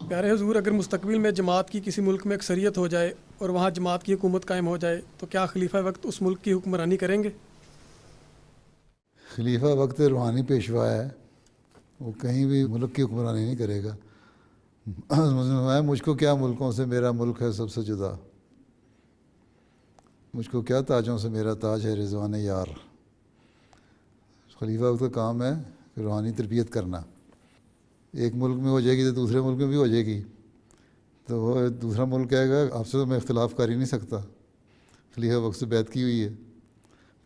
پیارے حضور، اگر مستقبل میں جماعت کی کسی ملک میں اکثریت ہو جائے اور وہاں جماعت کی حکومت قائم ہو جائے تو کیا خلیفہ وقت اس ملک کی حکمرانی کریں گے؟ خلیفہ وقت روحانی پیشوا ہے، وہ کہیں بھی ملک کی حکمرانی نہیں کرے گا۔ مجھ کو کیا ملکوں سے، میرا ملک ہے سب سے جدا، مجھ کو کیا تاجوں سے، میرا تاج ہے رضوان یار۔ خلیفہ وقت کا کام ہے کہ روحانی تربیت کرنا۔ ایک ملک میں ہو جائے گی تو دوسرے ملک میں بھی ہو جائے گی، تو وہ دوسرا ملک کہے گا آپ سے تو میں اختلاف کر ہی نہیں سکتا، خلیفہ وقت سے بیعت کی ہوئی ہے۔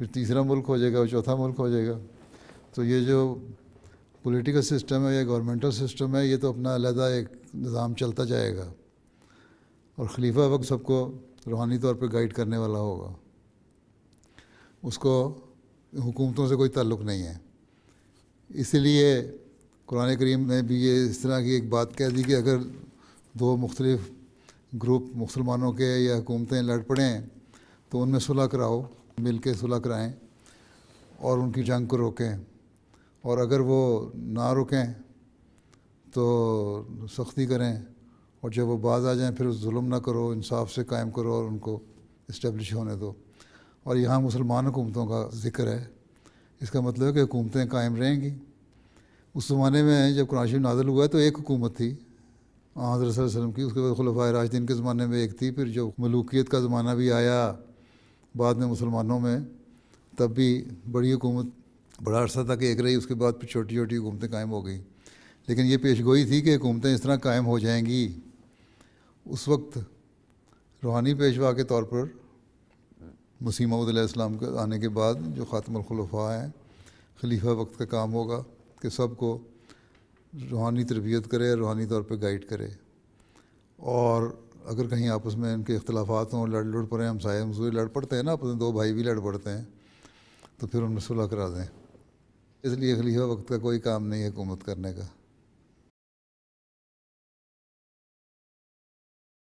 پھر تیسرا ملک ہو جائے گا اور چوتھا ملک ہو جائے گا۔ تو یہ جو پولیٹیکل سسٹم ہے یا گورنمنٹل سسٹم ہے، یہ تو اپنا علیحدہ ایک نظام چلتا جائے گا، اور خلیفہ وقت سب کو روحانی طور پہ گائیڈ کرنے والا ہوگا۔ اس کو حکومتوں سے کوئی تعلق نہیں ہے۔ اسی لیے قرآن کریم نے بھی یہ اس طرح کی ایک بات کہہ دی کہ اگر دو مختلف گروپ مسلمانوں کے یا حکومتیں لڑ پڑیں تو ان میں صلح کراؤ، مل کے صلح کرائیں اور ان کی جنگ کو روکیں، اور اگر وہ نہ روکیں تو سختی کریں، اور جب وہ باز آ جائیں پھر ظلم نہ کرو، انصاف سے قائم کرو اور ان کو اسٹیبلش ہونے دو۔ اور یہاں مسلمان حکومتوں کا ذکر ہے، اس کا مطلب ہے کہ حکومتیں قائم رہیں گی۔ اس زمانے میں جب قرآن شریف نازل ہوا تو ایک حکومت تھی حضرت صلی اللہ علیہ وسلم کی، اس کے بعد خلفائے راشدین کے زمانے میں ایک تھی، پھر جو ملوکیت کا زمانہ بھی آیا بعد میں مسلمانوں میں، تب بھی بڑی حکومت بڑا عرصہ تک ایک رہی، اس کے بعد پھر چھوٹی چھوٹی حکومتیں قائم ہو گئیں۔ لیکن یہ پیش گوئی تھی کہ حکومتیں اس طرح قائم ہو جائیں گی۔ اس وقت روحانی پیشوا کے طور پر مسیح موعود علیہ السلام کے آنے کے بعد جو خاتم الخلفاء ہیں، خلیفہ وقت کا کام ہوگا کہ سب کو روحانی تربیت کرے، روحانی طور پہ گائیڈ کرے، اور اگر کہیں آپس میں ان کے اختلافات ہوں، لڑ پڑیں، ہمسائے ہمسوئے لڑ پڑتے ہیں نا، اپنے دو بھائی بھی لڑ پڑتے ہیں، تو پھر ان میں صلح کرا دیں۔ اس لیے خلیفہ وقت کا کوئی کام نہیں ہے حکومت کرنے کا۔